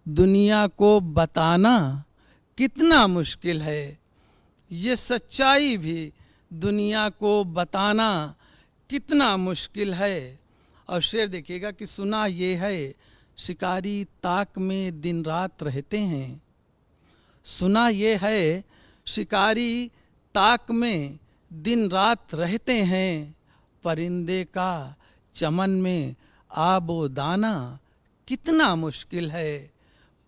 दुनिया को बताना कितना मुश्किल है। ये सच्चाई भी दुनिया को बताना कितना मुश्किल है। और शेर देखिएगा कि सुना ये है शिकारी ताक में दिन रात रहते हैं। सुना ये है शिकारी ताक में दिन रात रहते हैं। परिंदे का चमन में आबो दाना कितना मुश्किल है।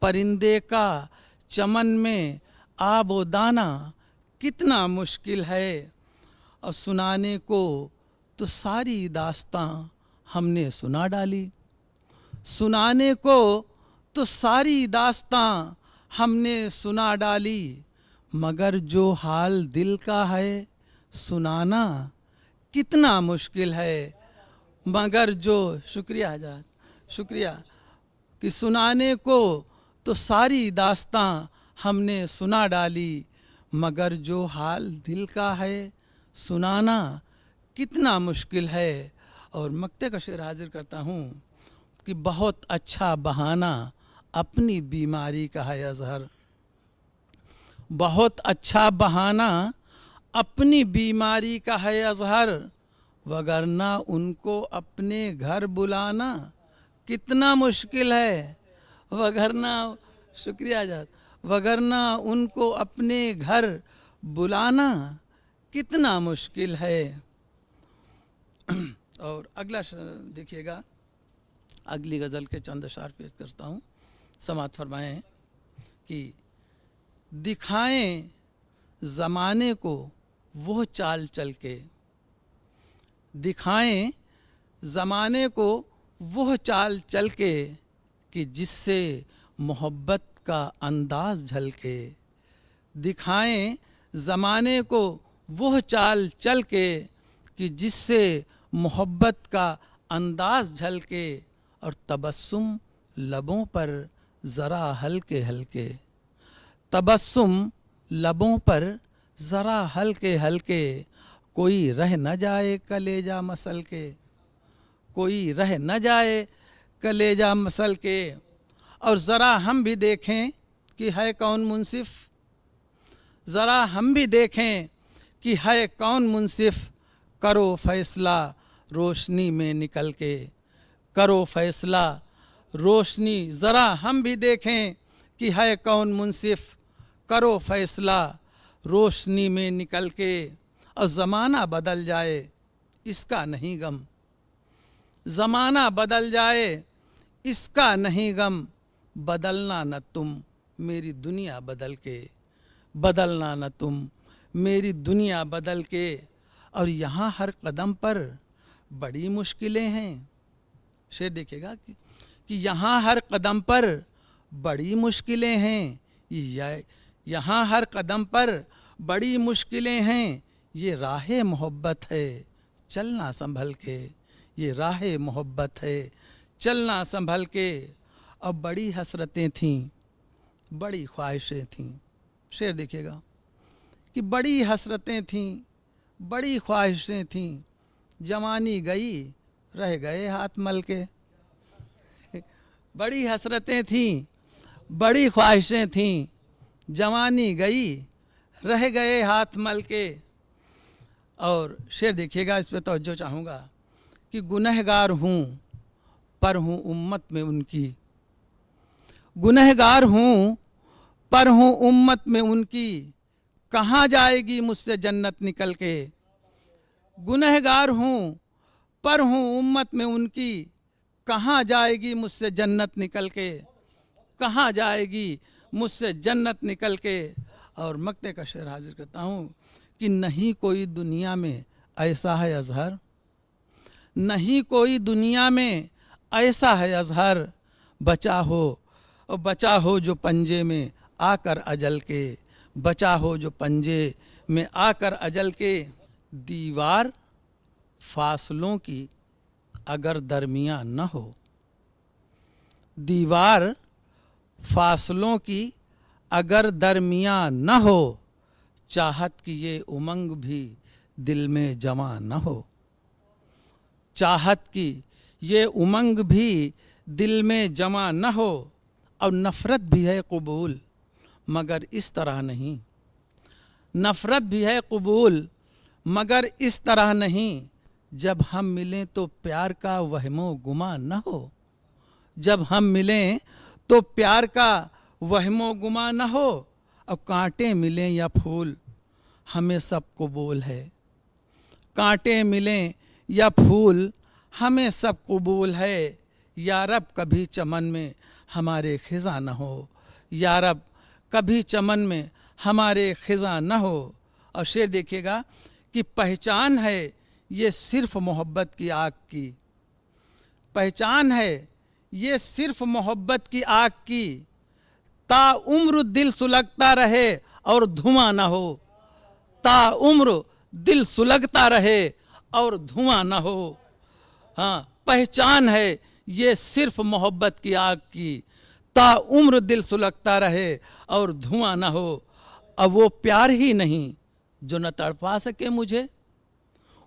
परिंदे का चमन में आबो दाना कितना मुश्किल है। और सुनाने को तो सारी दास्तां हमने सुना डाली। सुनाने को तो सारी दास्तां हमने सुना डाली, मगर जो हाल दिल का है सुनाना कितना मुश्किल है। मगर जो शुक्रिया आजाद, शुक्रिया कि सुनाने को तो सारी दास्तां हमने सुना डाली, मगर जो हाल दिल का है सुनाना कितना मुश्किल है। और मक्ते का शेर हाजिर करता हूँ कि बहुत अच्छा बहाना अपनी बीमारी का है अज़हर। बहुत अच्छा बहाना अपनी बीमारी का है अज़हर, वगरना उनको अपने घर बुलाना कितना मुश्किल है। वगरना, शुक्रिया आजाद, वगरना उनको अपने घर बुलाना कितना मुश्किल है। और अगला देखिएगा, अगली गज़ल के चंद अशार पेश करता हूँ। समात फरमाएं कि दिखाएं ज़माने को वो चाल चल के, दिखाएं ज़माने को वो चाल चल के कि जिससे मोहब्बत का अंदाज़ झलके। दिखाएं ज़माने को वो चाल चल के कि जिससे मोहब्बत का अंदाज़ झलके। और तबस्सुम लबों पर ज़रा हल्के हल्के, तबस्सुम लबों पर ज़रा हल्के हल्के, कोई रह न जाए कलेजा मसल के, कोई रह न जाए कलेजा मसल के। और ज़रा हम भी देखें कि है कौन मुंसिफ, ज़रा हम भी देखें कि है कौन मुंसिफ, करो फैसला रोशनी में निकल के, करो फैसला रोशनी। ज़रा हम भी देखें कि है कौन मुंसिफ, करो फैसला रोशनी में निकल के। और ज़माना बदल जाए इसका नहीं गम, ज़माना बदल जाए इसका नहीं गम, बदलना न तुम मेरी दुनिया बदल के, बदलना न तुम मेरी दुनिया बदल के। और यहाँ हर कदम पर बड़ी मुश्किलें हैं। शेर देखिएगा कि यहाँ हर कदम पर बड़ी मुश्किलें हैं। यहाँ हर कदम पर बड़ी मुश्किलें हैं। ये राह मोहब्बत है चलना संभल के, ये राह मोहब्बत है चलना संभल के। अब बड़ी हसरतें थीं, बड़ी ख्वाहिशें थीं। शेर देखिएगा कि बड़ी हसरतें थीं, बड़ी ख्वाहिशें थीं, जवानी गई रह गए हाथ मल के। बड़ी हसरतें थीं, बड़ी ख्वाहिशें थीं, जवानी गई रह गए हाथ मल के। और शेर देखिएगा, इस पर तवज्जो चाहूँगा कि गुनहगार हूँ पर हूँ उम्मत में उनकी। गुनहगार हूँ पर हूँ उम्मत में उनकी, कहाँ जाएगी मुझसे जन्नत निकल के। गुनहगार हूँ पर हूँ उम्मत में उनकी, कहाँ जाएगी मुझसे जन्नत निकल के, कहाँ जाएगी मुझसे जन्नत निकल के। और मक्ते का शेर हाजिर करता हूँ कि नहीं कोई दुनिया में ऐसा है अजहर, नहीं कोई दुनिया में ऐसा है अजहर, बचा हो और बचा हो जो पंजे में आकर अजल के, बचा हो जो पंजे में आकर अजल के। दीवार फासलों की अगर दरमियाँ न हो, दीवार फासलों की अगर दरमियाँ न हो, चाहत की ये उमंग भी दिल में जमा न हो, चाहत की ये उमंग भी दिल में जमा न हो। और नफ़रत भी है कबूल मगर इस तरह नहीं, नफ़रत भी है कबूल मगर इस तरह नहीं, जब हम मिलें तो प्यार का वहमो गुमा न हो, जब हम मिलें तो प्यार का वहमो गुमा न हो। और कांटे मिलें या फूल हमें सब कबूल है, कांटे मिलें या फूल हमें सब कबूल है। या रब कभी चमन में हमारे खिज़ा न हो, या रब कभी चमन में हमारे खिज़ा न हो। और शेर देखिएगा कि पहचान है ये सिर्फ मोहब्बत की आग की, पहचान है ये सिर्फ मोहब्बत की आग की, ता उम्र दिल सुलगता रहे और धुआं ना हो, ता उम्र दिल सुलगता रहे और धुआं ना हो। हाँ, पहचान है ये सिर्फ मोहब्बत की आग की, ता उम्र दिल सुलगता रहे और धुआं ना हो। अब वो प्यार ही नहीं जो न तड़पा सके मुझे,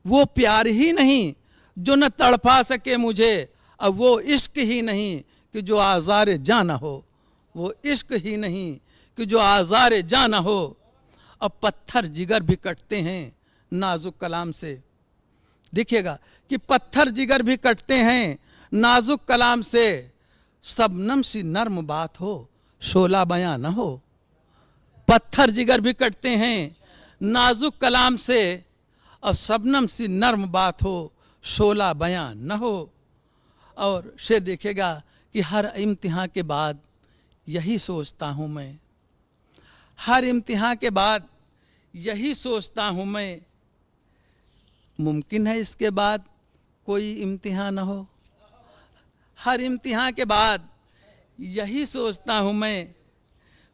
वो प्यार ही नहीं जो न तड़पा सके मुझे। अब वो इश्क ही नहीं कि जो आज़ार जां ना हो, वो इश्क ही नहीं कि जो आज़ार जां ना हो। अब पत्थर जिगर भी कटते हैं नाजुक कलाम से, देखिएगा कि पत्थर जिगर भी कटते हैं नाजुक कलाम से। शबनम सी नर्म बात हो शोला बयां न हो, पत्थर जिगर भी कटते हैं नाजुक कलाम से, और शबनम सी नर्म बात हो शोला बयां न हो। और शेर देखेगा कि हर इम्तिहान के बाद यही सोचता हूँ मैं, हर इम्तिहान के बाद यही सोचता हूँ मैं, मुमकिन है इसके बाद कोई इम्तिहान न हो। हर इम्तिहान के बाद यही सोचता हूँ मैं,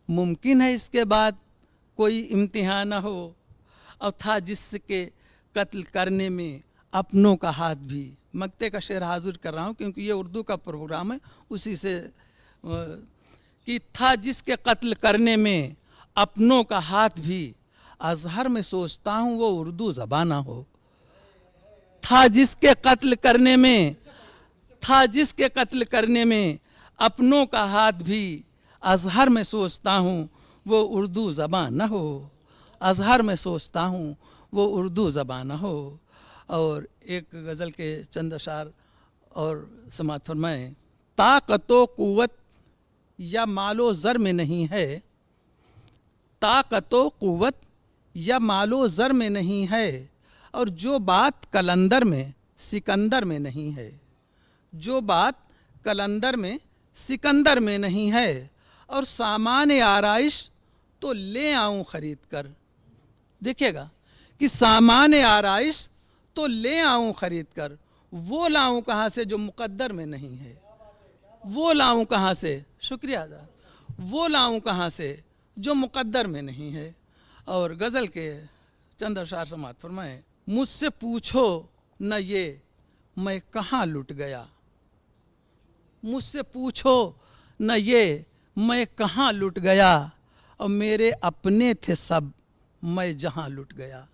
मुमकिन है इसके बाद कोई इम्तिहान न हो। और था जिसके कत्ल करने में अपनों का हाथ भी, मक्ते का शेर हाजिर कर रहा हूँ क्योंकि ये उर्दू का प्रोग्राम है, उसी से कि था जिसके कत्ल करने में अपनों का हाथ भी, अजहर में सोचता हूँ वो उर्दू ज़बाना हो। था जिसके कत्ल करने में, था जिसके कत्ल करने में अपनों का हाथ भी, अजहर में सोचता हूँ वो उर्दू ज़बान न हो, अजहर में सोचता हूँ वो उर्दू ज़बान न हो। और एक गज़ल के चंद अशार और समात फरमाएं। ताक़तो क़ुव्वत या मालो ज़र में नहीं है, ताक़तो क़ुव्वत या मालो ज़र में नहीं है, और जो बात कलंदर में सिकंदर में नहीं है, जो बात कलंदर में सिकंदर में नहीं है। और सामान आराइश तो ले आऊं खरीद कर, देखिएगा कि सामान आराइश तो ले आऊं खरीद कर, वो लाऊं कहाँ से जो मुकद्दर में नहीं है, वो लाऊं कहाँ से, शुक्रिया अदा, वो लाऊं कहाँ से जो मुकद्दर में नहीं है। और गज़ल के चंद अशार समात फरमाएं। मुझसे पूछो न ये मैं कहाँ लुट गया, मुझसे पूछो न ये मैं कहाँ लुट गया, और मेरे अपने थे सब मैं जहाँ लुट गया।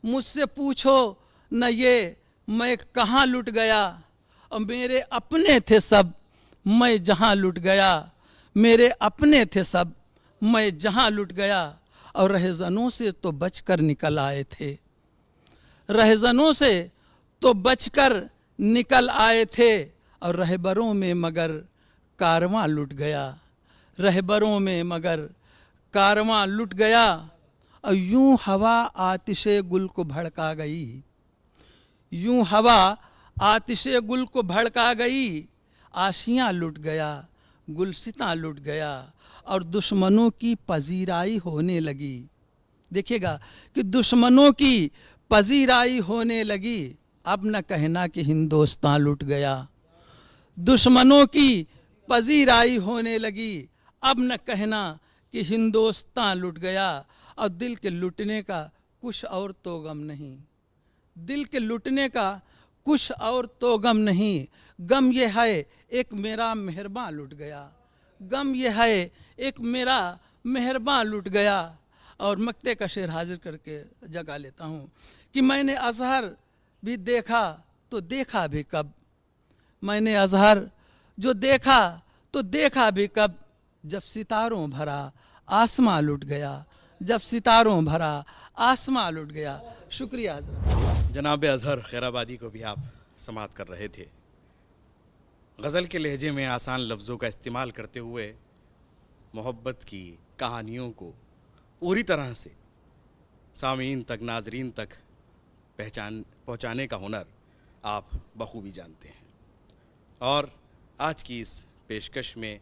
मुझसे पूछो न ये मैं कहाँ लुट गया, और मेरे अपने थे सब मैं जहाँ लुट गया, मेरे अपने थे सब मैं जहाँ लुट गया। और रहज़नों से तो बचकर निकल आए थे, रहज़नों से तो बचकर निकल आए थे, और रहबरों में मगर कारवां लुट गया, रहबरों में मगर कारवां लुट गया। और यूं हवा आतिशे गुल को भड़का गई, यूं हवा आतिशे गुल को भड़का गई। आशियाँ लुट गया, गुलसितां लुट गया और दुश्मनों की पजीराई होने लगी। देखिएगा कि दुश्मनों की पजीराई होने लगी। अब न कहना कि हिंदुस्तान लुट गया, दुश्मनों की पजीराई होने लगी। अब न कहना कि हिंदुस्तान लुट गया। और दिल के लुटने का कुछ और तो गम नहीं, दिल के लुटने का कुछ और तो गम नहीं। गम ये है एक मेरा मेहरबान लुट गया, गम ये है एक मेरा मेहरबान लुट गया। और मक्ते का शेर हाजिर करके जगा लेता हूँ कि मैंने अजहर भी देखा तो देखा भी कब, मैंने अजहर जो देखा तो देखा भी कब, जब सितारों भरा आसमां लुट गया, जब सितारों भरा आसमां लुट गया। शुक्रिया हज़रत। जनाब अजहर खैराबादी को भी आप समाअत कर रहे थे। गज़ल के लहजे में आसान लफ्ज़ों का इस्तेमाल करते हुए मोहब्बत की कहानियों को पूरी तरह से सामीन तक, नाजरीन तक पहुँचाने का हुनर आप बखूबी जानते हैं। और आज की इस पेशकश में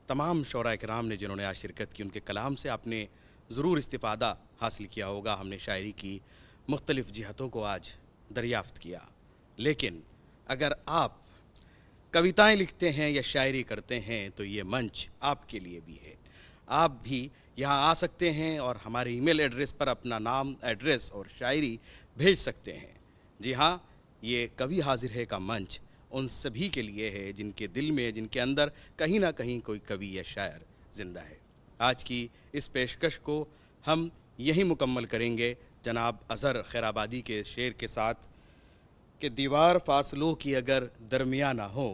तमाम शोरा किराम ने जिन्होंने आज शिरकत की, उनके कलाम से आपने ज़रूर इस्तिफ़ादा हासिल किया होगा। हमने शायरी की मुख्तलिफ़ जिहतों को आज दरियाफ़्त किया। लेकिन अगर आप कविताएं लिखते हैं या शायरी करते हैं तो ये मंच आपके लिए भी है। आप भी यहाँ आ सकते हैं और हमारे ईमेल एड्रेस पर अपना नाम, एड्रेस और शायरी भेज सकते हैं। जी हाँ, ये कवि हाजिर है का मंच उन सभी के लिए है जिनके दिल में, जिनके अंदर कहीं ना कहीं कोई कवि या शायर ज़िंदा है। आज की इस पेशकश को हम यही मुकम्मल करेंगे जनाब अज़हर खैराबादी के शेर के साथ कि दीवार फासलों की अगर दरमिया ना हो।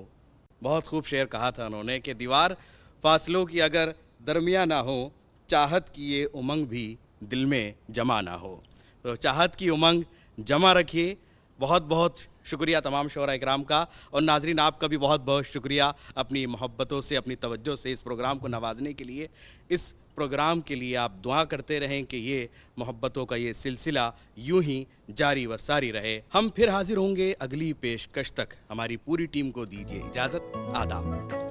बहुत खूब शेर कहा था उन्होंने कि दीवार फासलों की अगर दरमिया ना हो, चाहत की ये उमंग भी दिल में जमा ना हो। तो चाहत की उमंग जमा रखिए। बहुत बहुत शुक्रिया तमाम शोरा इकराम का। और नाजरीन, आपका भी बहुत बहुत शुक्रिया अपनी मोहब्बतों से, अपनी तवज्जो से इस प्रोग्राम को नवाजने के लिए। इस प्रोग्राम के लिए आप दुआ करते रहें कि ये मोहब्बतों का ये सिलसिला यूं ही जारी व सारी रहे। हम फिर हाजिर होंगे अगली पेशकश तक। हमारी पूरी टीम को दीजिए इजाज़त। आदाब।